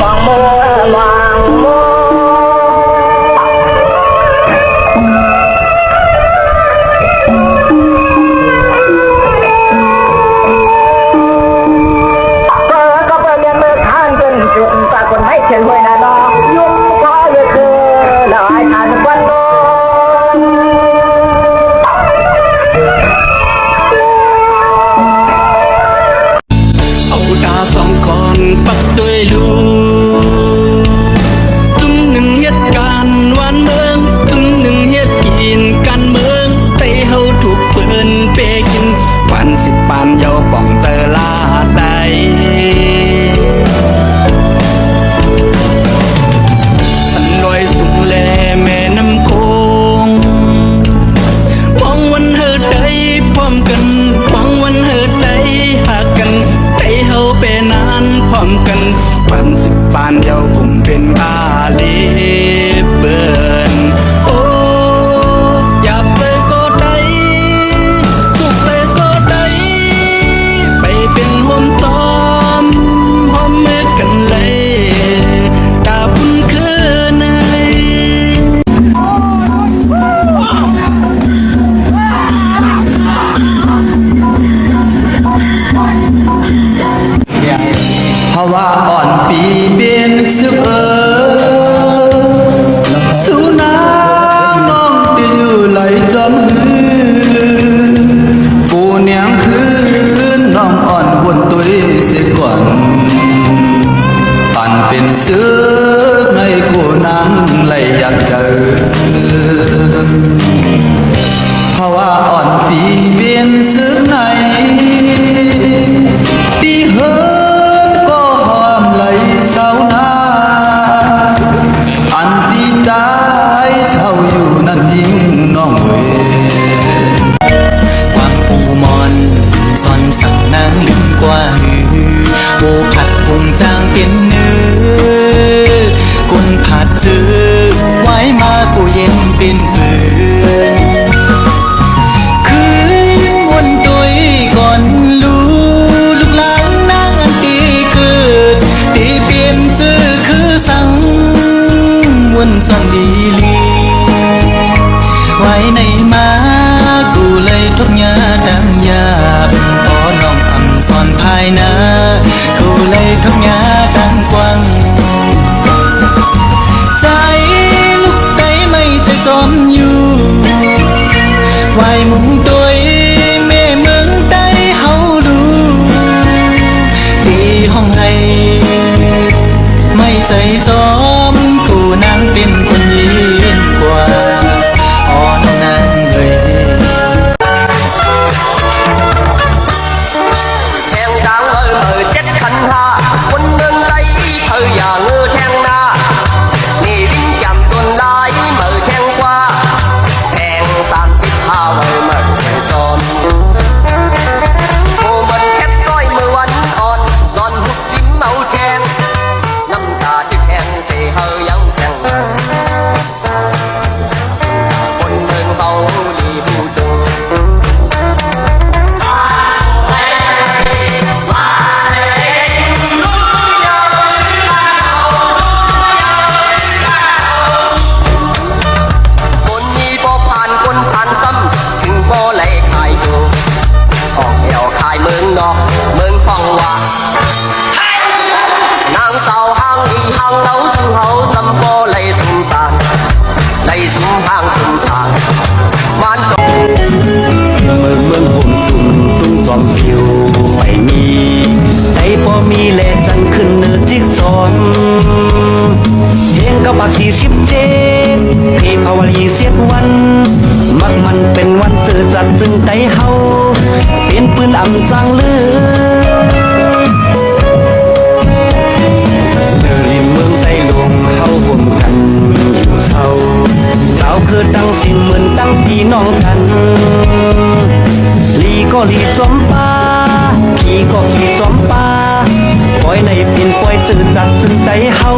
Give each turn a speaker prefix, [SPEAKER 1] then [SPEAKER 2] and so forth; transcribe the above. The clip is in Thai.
[SPEAKER 1] มองมัวมองมัวก็เปิดเรียนเมื่อทานจนจุดปรากฏให้เขียนหวยนาดอยุ่งก็เยอะคือลอยทานวันโน
[SPEAKER 2] สองคนปักด้วยลูตุ้มหนึ่งเหตุการณ์วันเมืองตุ้มหนึ่งเหตุกินกันเมืองไปเฮาถูกเปืนเปกินวันสิบปานเยาป่องเตอลาใดสันลอยสุงแลแม่น้ำโคงมองวันเฮอใดพร้อมกันมองวันเฮอใดหากันไปเฮาไปนานพร้อมกันปันสิบปานเยาผมเป็นอาลีเบิร์นโอ้อย่าไปก็ได้สุขไปก็ได้ไปเป็นห่มตอมห่มเมื่อกันเลยตาบุญคืนในภาวะอ่อนปีเบียนสึกสู้น้ำน้องติอยู่ไหลจอมหืนกูเนียงคืนน้องอ่อนวนตุยเสียก่อนตันเป็นสึกในกูนั่งไหลอยากเจอภาวะอ่อนปีเบียนสึกในปีเฮิเศร้าหน้าอันที่ใจเศร้าอยู่นั่นยิ่งน้องเวความปูมอนซ่อนสั่งนางลืมกว่าหือโอผัดพุงจางเป็นเนื้อกุนผัดเจอไว้มากูเย็นเป็นเพื่อนคืนวนตัวก่อนลูกหลานนางอันตีเกิดตีเปลี่ยนชื่อคือสังวนซ่อนดีลีไว้ในมากูเลยทุกยาดำยาพอน้องทำซ่อนภายหน้ากูเลยทุกยาดังกว้างใจลูกใดไม่ใจจอมอยู่ไว้มุงตัวแม่เมืองใดเฮาดูตีห้องให้ไม่ใจจอมกูนั่งเป็นคนยิ่งกว่าอ่อนนั้นเลย
[SPEAKER 1] แทงกลางchết khanh ha quân nương tay thời già ngư thang na nì vinh chạm tuần lai mở thang qua thang 35 mở giòn cô mình khép coi mưa anh on giòn hút xím màu thang năm ta đi khen thì hơi vắng thang quân nương hầu đi hưu trườngเมืองนอกเมืองฟังว่านางสาวห้างอีห้างเล้าสู่เฮาจำบ่ไหลสุมตานไหลสุมห้างสุมตานมัน
[SPEAKER 2] เมืองผมตุ้มจอมผิวไม่มีใจพอมีแลจันขึ้นเนื้อจิกจอมเพียงกับบัก47พี่ภาวลี10 วันมักมันเป็นวันเจอจัดจึงใจเฮาเป็นปืนอำจังเลือริมเมืองใต้ลงเฮาห่วมกันอยู่เศร้าเจ้าคือตั้งสิเหมือนตั้งพี่น้องกันลีก็ลีจอมป่าขี่ก็ขี่จอมป่าปล่อยในปิ่นปล่อยจืดจัดจึงใจเฮา